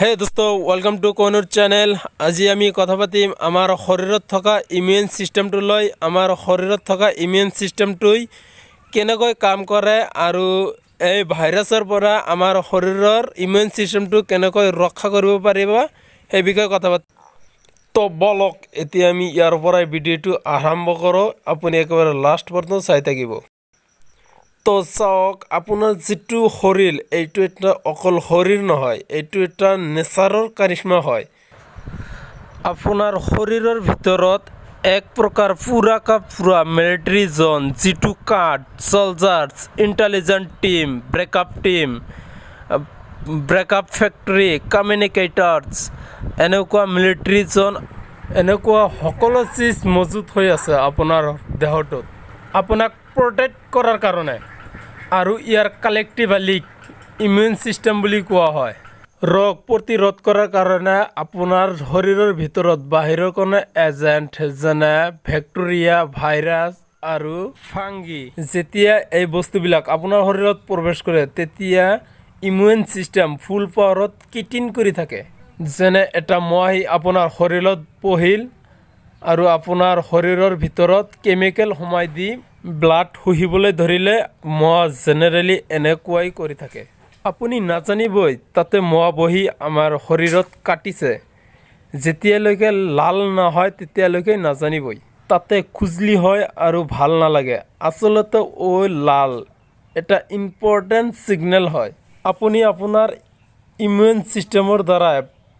হে দোস্ত welcome to কোনুর channel. আজি আমি কথা পাতিম আমার শরীরত থকা ইমিউন সিস্টেমটো লৈ। আমার শরীরত থকা ইমিউন সিস্টেমটোই কেনেকৈ কাম কৰে আৰু এই ভাইৰাছৰ পৰা আমাৰ শৰীৰৰ ইমিউন সিস্টেমটো কেনেকৈ ৰক্ষা কৰিব পাৰিব সেই বিষয়ে কথা পাতিম। তো বলক এতিয়া আমি ইয়াৰ পৰাই ভিডিঅ'টো আৰম্ভ কৰোঁ। আপুনি একেবাৰে লাষ্ট পৰ্যন্ত চাই থাকিব। তো চাওক, আপোনাৰ যিটো শৰীৰ এইটো এটা অকল শৰীৰ নহয়, এইটো এটা নেচাৰৰ কাৰিশ্মা হয়। আপোনাৰ শৰীৰৰ ভিতৰত এক প্ৰকাৰ পুৰা মিলিটাৰী জোন, যিটো guard soldiers, intelligent team, breakup factory, communicators, এনেকুৱা মিলিটাৰী জোন, এনেকুৱা সকলো চিজ মজুত হৈ আছে আপোনাৰ দেহটোত আপোনাক প্ৰটেক্ট কৰাৰ কাৰণে। আৰু ইয়াৰ কালেক্টিভলিক ইমিউন সিস্টেম বুলি কোৱা হয়। ৰোগ প্ৰতিৰোধ কৰাৰ কাৰণে আপোনাৰ শৰীৰৰ ভিতৰত বাহিৰৰ কোনো এজেণ্ট যেনে বেক্টেৰিয়া, ভাইৰাছ আৰু ফাংগি, যেতিয়া এই বস্তুবিলাক আপোনাৰ শৰীৰত প্ৰৱেশ কৰে তেতিয়া ইমিউন সিস্টেম ফুল পাৱাৰত কিটিন কৰি থাকে। যেনে এটা মহ আহি আপোনাৰ শৰীৰত বহিল আৰু আপোনাৰ শৰীৰৰ ভিতৰত কেমিকেল সোমাই দি ব্লাড শুহিবলৈ ধৰিলে, মহ জেনেৰেলি এনেকুৱাই কৰি থাকে। আপুনি নাজানিবই তাতে মহ বহি আমাৰ শৰীৰত কাটিছে। যেতিয়ালৈকে লাল নহয় তেতিয়ালৈকে নাজানিবই। তাতে খুজলি হয় আৰু ভাল নালাগে। আচলতে লাল এটা ইম্পৰ্টেণ্ট ছিগনেল হয়। আপুনি আপোনাৰ ইমিউন ছিষ্টেমৰ দ্বাৰা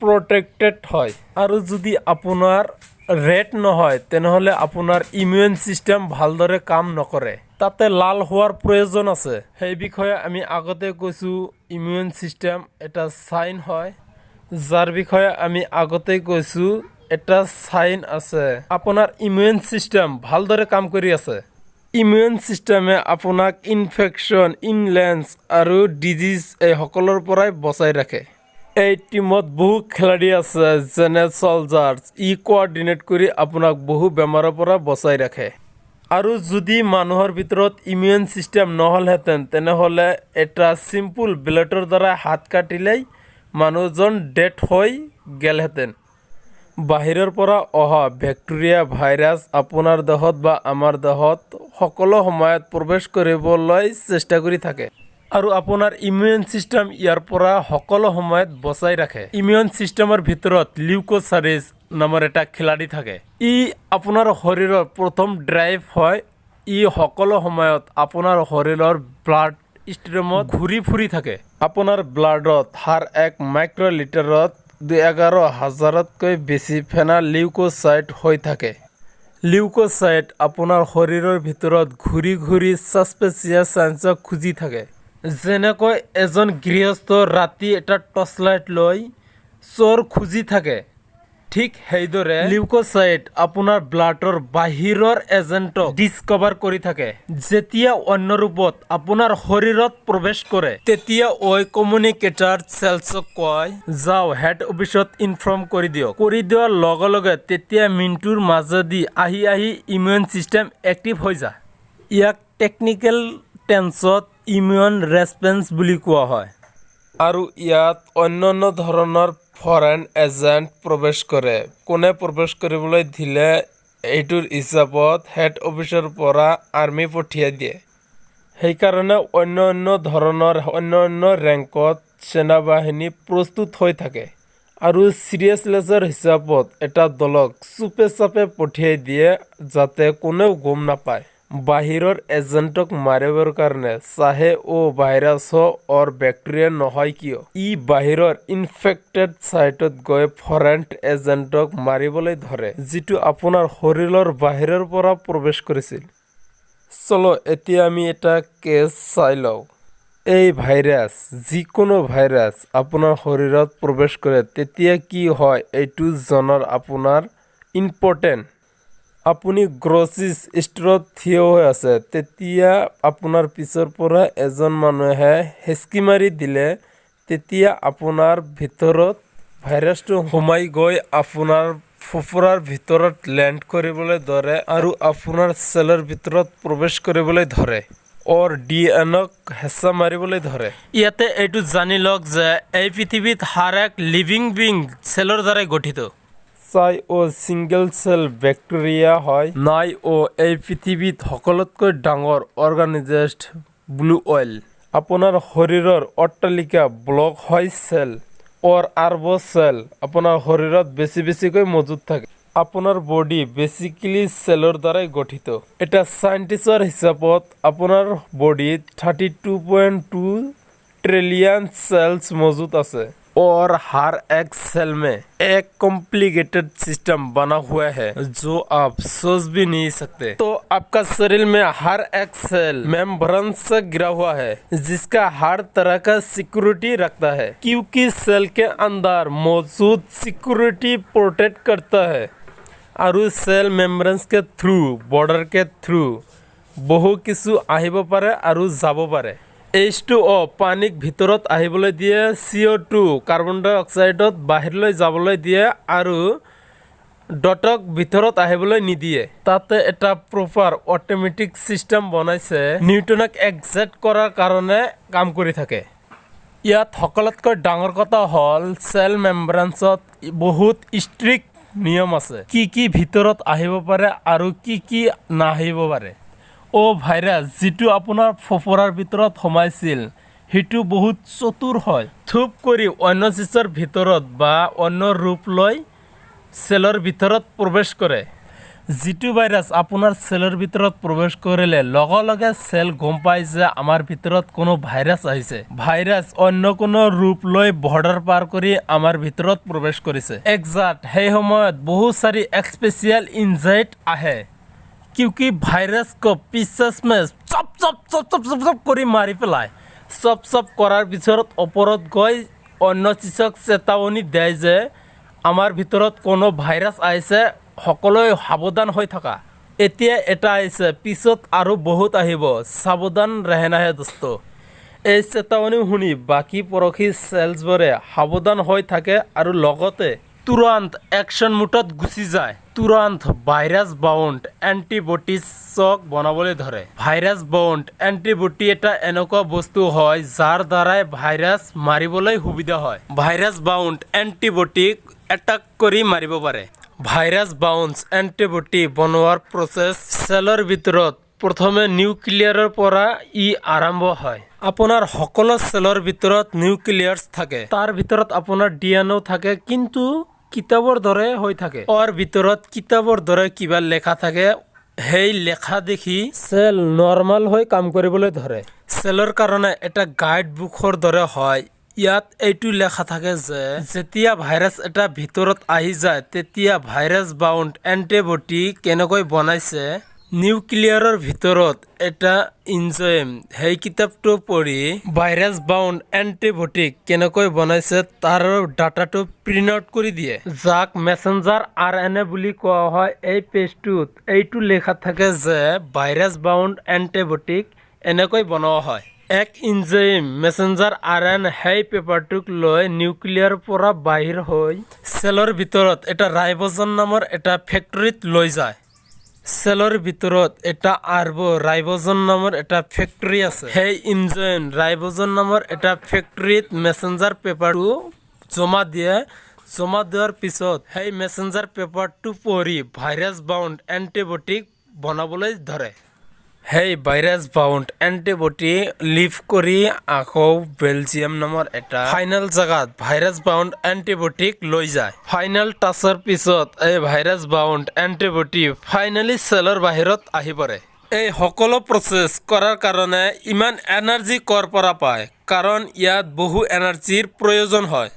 প্ৰটেক্টেড হয়। আৰু যদি আপোনাৰ ৰেড নহয় তেনেহ'লে আপোনাৰ ইমিউন ছিষ্টেম ভালদৰে কাম নকৰে। তাতে লাল হোৱাৰ প্ৰয়োজন আছে। সেই বিষয়ে আমি আগতে কৈছোঁ। ইমিউন ছিষ্টেম এটা চাইন হয়, যাৰ বিষয়ে আমি আগতেই কৈছোঁ। এটা চাইন আছে আপোনাৰ ইমিউন ছিষ্টেম ভালদৰে কাম কৰি আছে। ইমিউন ছিষ্টেমে আপোনাক ইনফেকশ্যন, ইলনেছ আৰু ডিজিজ এই সকলোৰ পৰাই বচাই ৰাখে। এই টিমত বহু খেলাড়ী আছে যেনে চলজাৰ্ছ। ই কোঅৰ্ডিনেট কৰি আপোনাক বহু বেমাৰৰ পৰা বচাই ৰাখে। আৰু যদি মানুহৰ ভিতৰত ইমিউন ছিষ্টেম নহ'লহেঁতেন তেনেহ'লে এটা চিম্পুল ব্লেডৰ দ্বাৰা হাত কাটিলেই মানুহজন ডেথ হৈ গ'লহেঁতেন। বাহিৰৰ পৰা অহা বেক্টেৰিয়া, ভাইৰাছ আপোনাৰ দেহত বা আমাৰ দেহত সকলো সময়ত প্ৰৱেশ কৰিবলৈ চেষ্টা কৰি থাকে আৰু আপোনাৰ ইমিউন ছিষ্টেম ইয়াৰ পৰা সকলো সময়ত বচাই ৰাখে। ইমিউন ছিষ্টেমৰ ভিতৰত লিউক'চাইটছ নামৰ এটা খেলাড়ী থাকে। ই আপোনাৰ শৰীৰৰ প্ৰথম ড্ৰাইভ হয়। ই সকলো সময়ত আপোনাৰ শৰীৰৰ ব্লাড ষ্ট্ৰীমত ঘূৰি ফুৰি থাকে। আপোনাৰ ব্লাডত এক মাইক্ৰ'লিটাৰত 11,000তকৈ বেছি ফেনালিউক'চাইট হৈ থাকে। লিউক'চাইট আপোনাৰ শৰীৰৰ ভিতৰত ঘূৰি ঘূৰি ছাছপেচিয়াছ চায়েন্সক খুজি থাকে। যেনেকৈ এজন গৃহস্থ ৰাতি এটা টৰ্চলাইট লৈ চোৰ খুজি থাকে, ঠিক সেইদৰে লিউক'চাইট আপোনাৰ ব্লাডৰ বাহিৰৰ এজেণ্টক ডিছকভাৰ কৰি থাকে। যেতিয়া অন্য ৰূপত আপোনাৰ শৰীৰত প্ৰৱেশ কৰে তেতিয়া কমিউনিকেটাৰ চেলছক কয়, যাও হেড অফিচত ইনফৰ্ম কৰি দিয়াৰ লগে লগে তেতিয়া মিনিটৰ মাজেদি আহি ইমিউন ছিষ্টেম এক্টিভ হৈ যায়। ইয়াক টেকনিকেল টেন্সত ইমিউন ৰেছপন্স বুলি কোৱা হয়। আৰু ইয়াত অন্যান্য ধৰণৰ ফৰেন এজেণ্ট প্ৰৱেশ কৰে। কোনে প্ৰৱেশ কৰিবলৈ দিলে এইটোৰ হিচাপত হেড অফিচৰ পৰা আৰ্মি পঠিয়াই দিয়ে। সেইকাৰণে অন্য ৰেংকত সেনাবাহিনী প্ৰস্তুত হৈ থাকে আৰু চিৰিয়াছনেছৰ হিচাপত এটা দলক চুপে চাপে পঠিয়াই দিয়ে যাতে কোনেও গম নাপায়। বাহিৰৰ এজেণ্টক মাৰিবৰ কাৰণে চাহে ভাইৰাছ অৰ বেক্টেৰিয়া নহয় কিয়, ই বাহিৰৰ ইনফেক্টেড ছাইটত গৈ ফৰেন এজেণ্টক মাৰিবলৈ ধৰে, যিটো আপোনাৰ শৰীৰৰ বাহিৰৰ পৰা প্ৰৱেশ কৰিছিল। চলো এতিয়া আমি এটা কেছ চাই লওঁ। এই ভাইৰাছ, যিকোনো ভাইৰাছ আপোনাৰ শৰীৰত প্ৰৱেশ কৰে তেতিয়া কি হয় এইটো জনাৰ আপোনাৰ ইম্পৰ্টেণ্ট। আপুনি গ্ৰ'চাৰী ষ্ট'ৰত থিয় হৈ আছে, তেতিয়া আপোনাৰ পিছৰ পৰা এজন মানুহে হেঁচকি মাৰি দিলে তেতিয়া আপোনাৰ ভিতৰত ভাইৰাছটো সোমাই গৈ আপোনাৰ ফুফুৰাৰ ভিতৰত লেণ্ড কৰিবলৈ ধৰে আৰু আপোনাৰ চেলৰ ভিতৰত প্ৰৱেশ কৰিবলৈ ধৰে। ডিএনএক হেঁচা মাৰিবলৈ ধৰে। ইয়াতে এইটো জানি লওক যে এই পৃথিৱীত হাৰ এক লিভিং বিং চেলৰ দ্বাৰাই গঠিত। চাই ছিংগল চেল বেক্টেৰিয়া হয়। নাই এই পৃথিৱীত সকলোতকৈ ডাঙৰ অৰ্গানিজেষ্ট ব্লু অইল। আপোনাৰ শৰীৰৰ অট্টালিকা ব্লক হয় চেল আৰ্ব চেল আপোনাৰ শৰীৰত বেছিকৈ মজুত থাকে। আপোনাৰ বডি বেচিকেলি চেলৰ দ্বাৰাই গঠিত। এটা সাইন্টিষ্টৰ হিচাপত আপোনাৰ বডিত 32.2 ट्रिलियन सेल्स मौजूद আছে और हर एक सेल में एक कॉम्प्लिकेटेड सिस्टम बना हुआ है जो आप सोच भी नहीं सकते। तो आपका शरीर में हर एक सेल मेम्ब्रेन से घिरा हुआ है जिसका हर तरह का सिक्योरिटी रखता है, क्योंकि सेल के अंदर मौजूद सिक्योरिटी प्रोटेक्ट करता है। और सेल मेम्ब्रेन्स के थ्रू बॉर्डर के थ्रू বহু কিছু আহিব পাৰে আৰু যাব পাৰে। H2O পানীক ভিতৰত আহিবলৈ দিয়ে, CO2 কাৰ্বন ডাই অক্সাইডত বাহিৰলৈ যাবলৈ দিয়ে আৰু ডটক ভিতৰত আহিবলৈ নিদিয়ে। তাতে এটা প্ৰপাৰ অট'মেটিক চিষ্টেম বনাইছে নিউটনক একজেক্ট কৰাৰ কাৰণে কাম কৰি থাকে। ইয়াত সকলোতকৈ ডাঙৰ কথা হ'ল চেল মেম্ব্ৰেন্সত বহুত ষ্ট্ৰিক্ট নিয়ম আছে, কি ভিতৰত আহিব পাৰে আৰু কি নাহিব পাৰে। ভাইৰাছ যিটো আপোনাৰ ফফৰাৰ ভিতৰত সোমাইছিল সেইটো বহুত চতুৰ হয়। থুপ কৰি অন্য চিজৰ ভিতৰত বা অন্য ৰূপ লৈ চেলৰ ভিতৰত প্ৰৱেশ কৰে। যিটো ভাইৰাছ আপোনাৰ চেলৰ ভিতৰত প্ৰৱেশ কৰিলে লগে লগে চেল গম পায় যে আমাৰ ভিতৰত কোনো ভাইৰাছ আহিছে। ভাইৰাছ অন্য কোনো ৰূপ লৈ বৰ্ডাৰ পাৰ কৰি আমাৰ ভিতৰত প্ৰৱেশ কৰিছে। একজাক্ট সেই সময়ত বহু সাৰি স্পেচিয়েল ইনজাইট আহে, क्योंकि ভাইৰাছ को পিছাচ में চপ কৰি মাৰি পেলায়। চপ কৰাৰ পিছত ওপৰত গৈ অন্য চিজক চেতাৱনী দিয়ে যে আমাৰ ভিতৰত কোনো ভাইৰাছ আহিছে, সকলোৱে সাৱধান হৈ থকা। এতিয়া এটা আহিছে, পিছত আৰু বহুত আহিব, সাৱধান रहना है दोस्तों। এই চেতাৱনী শুনি বাকী পৰখী চেলছবোৰে সাৱধান হৈ থাকে আৰু লগতে তুৰন্ত একশ্যন মোডত গুচি যায়। তুৰন্ত ভাইৰাছ বাউণ্ড এণ্টিবডিজক বনাবলৈ ধৰে। ভাইৰাছ বাউণ্ড এণ্টিবডি এটা এনেকুৱা বস্তু হয় যাৰ দ্বাৰাই ভাইৰাছ মাৰিবলৈ সুবিধা হয়। ভাইৰাছ বাউণ্ড এণ্টিবডিক এটাক কৰি মাৰিব পাৰে। ভাইৰাছ বাউণ্ড এণ্টিবডি বনোৱাৰ প্ৰচেছ চেলৰ ভিতৰত প্ৰথমে নিউক্লিয়াৰৰ পৰা আৰম্ভ হয়। আপোনাৰ সকলো চেলৰ ভিতৰত নিউক্লিয়াছ থাকে, তাৰ ভিতৰত আপোনাৰ ডিএনএও থাকে, কিন্তু কিতাপৰ দৰে হৈ থাকে। ভিতৰত কিতাপৰ দৰে কিবা লেখা থাকে, সেই লেখা দেখি চেল নৰ্মেল হৈ কাম কৰিবলৈ ধৰে। চেলৰ কাৰণে এটা গাইড বুকৰ দৰে হয়। ইয়াত এইটো লেখা থাকে যে যেতিয়া ভাইৰাছ এটা ভিতৰত আহি যায় তেতিয়া ভাইৰাছ বাউণ্ড এণ্টিবডি কেনেকৈ বনাইছে। নিউক্লিয়াৰৰ ভিতৰত এটা ইনজাইম, সেই কিতাপটো পঢ়ি ভাইৰাছ বাউণ্ড এণ্টিবডিক কেনেকৈ বনাইছে তাৰ ডাটাটো প্ৰিণ্ট আউট কৰি দিয়ে, যাক মেছেঞ্জাৰ RNA বুলি কোৱা হয়। এই পেজটোত এইটো লেখা থাকে যে ভাইৰাছ বাউণ্ড এণ্টিবডিক এনেকৈ বনোৱা হয়। এক ইনজাইম মেছেঞ্জাৰ RNA সেই পেপাৰটোক লৈ নিউক্লিয়াৰ পৰা বাহিৰ হৈ চেলৰ ভিতৰত এটা ৰাইব'জম নামৰ এটা ফেক্টৰীত লৈ যায়। চেলৰ ভিতৰত এটা ৰাইব'জম নামৰ এটা ফেক্টৰী আছে। সেই ইনজাইম ৰাইব'জম নামৰ এটা ফেক্টৰীত মেছেঞ্জাৰ পেপাৰটো জমা দিয়ে। জমা দিয়াৰ পিছত সেই মেছেঞ্জাৰ পেপাৰটো পঢ়ি ভাইৰাছ বাউণ্ড এণ্টিবডিক বনাবলৈ ধৰে। সেই ভাইৰাছ বাউণ্ড এণ্টিবডি লিভ কৰি আকৌ বেলজিয়াম নামৰ এটা ফাইনেল জেগাত ভাইৰাছ বাউণ্ড এণ্টিবডিক লৈ যায়। ফাইনেল টাচৰ পিছত এই ভাইৰাছ বাউণ্ড এণ্টিবডি ফাইনেলি চেলৰ বাহিৰত আহি পৰে। এই সকলো প্ৰচেছ কৰাৰ কাৰণে ইমান এনাৰ্জি ক'ৰ পৰা পায়, কাৰণ ইয়াত বহু এনাৰ্জিৰ প্ৰয়োজন হয়।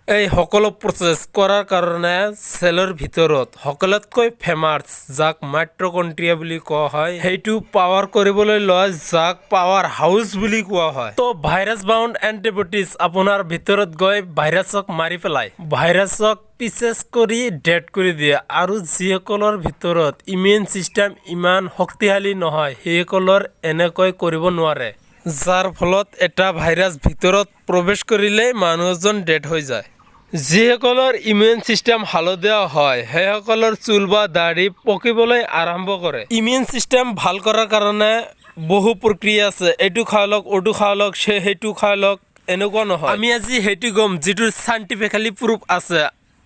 এই সকলো প্ৰচেছ কৰাৰ কাৰণে চেলৰ ভিতৰত সকলোতকৈ ফেমাছ যাক মাইট্ৰকণ্ড্ৰিয়া বুলি কোৱা হয়, সেইটো পাৱাৰ কৰিবলৈ লয়, যাক পাৱাৰ হাউচ বুলি কোৱা হয়। তো ভাইৰাছ বাউণ্ড এণ্টিবডিজ আপোনাৰ ভিতৰত গৈ ভাইৰাছক মাৰি পেলায়, ভাইৰাছক পিচেছ কৰি ডেড কৰি দিয়ে। আৰু যিসকলৰ ভিতৰত ইমিউন ছিষ্টেম ইমান শক্তিশালী নহয় সেইসকলৰ এনেকৈ কৰিব নোৱাৰে, যাৰ ফলত এটা ভাইৰাছ ভিতৰত প্ৰৱেশ কৰিলেই মানুহ এজন ডেড হৈ যায়। যিসকলৰ ইমিউন ছিষ্টেম হালধীয়া হয় সেইসকলৰ চুল বা দাড়ি পকিবলৈ আৰম্ভ কৰে। ইমিউন ছিষ্টেম ভাল কৰাৰ কাৰণে বহু প্ৰক্ৰিয়া আছে, এইটো খাই লওক, ওটো খাই লওক, সেইটো খাই লওক, এনেকুৱা নহয়। আমি আজি সেইটো গম যিটো চাইণ্টিফিকেলি প্ৰুফ আছে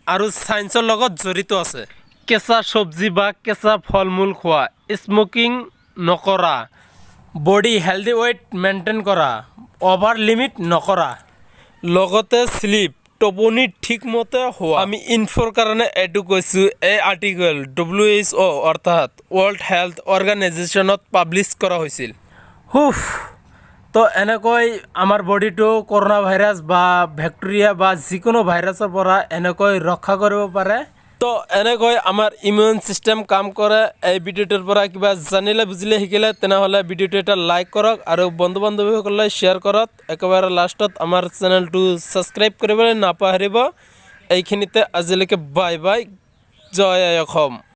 আৰু চায়েন্সৰ লগত জড়িত আছে। কেঁচা চব্জি বা কেঁচা ফল মূল খোৱা, স্মকিং নকৰা, বডি হেল্ডি ৱেইট মেইনটেইন কৰা, অভাৰ লিমিট নকৰা, লগতে শ্লিপ টোপনি ঠিকমতে হোৱা। আমি ইনফৰ কাৰণে এইটো কৈছোঁ। এই আৰ্টিকেল WHO অৰ্থাৎ ৱৰ্ল্ড হেল্থ অৰ্গেনাইজেশ্যনত পাব্লিছ কৰা হৈছিল। তো এনেকৈ আমাৰ বডিটো কৰোণা ভাইৰাছ বা বেক্টেৰিয়া বা যিকোনো ভাইৰাছৰ পৰা এনেকৈ ৰক্ষা কৰিব পাৰে। তো এনেকৈ আমাৰ ইমিউন ছিষ্টেম কাম কৰে। এই ভিডিঅ'টোৰ পৰা কিবা জানিলে বুজিলে শিকিলে তেনেহ'লে ভিডিঅ'টো এটা লাইক কৰক আৰু বন্ধু বান্ধৱীসকলে শ্বেয়াৰ কৰক। একেবাৰে লাষ্টত আমাৰ চেনেলটো ছাবস্ক্ৰাইব কৰিবলৈ নাপাহৰিব। এইখিনিতে আজিলৈকে বাই বাই, জয় আই অসম।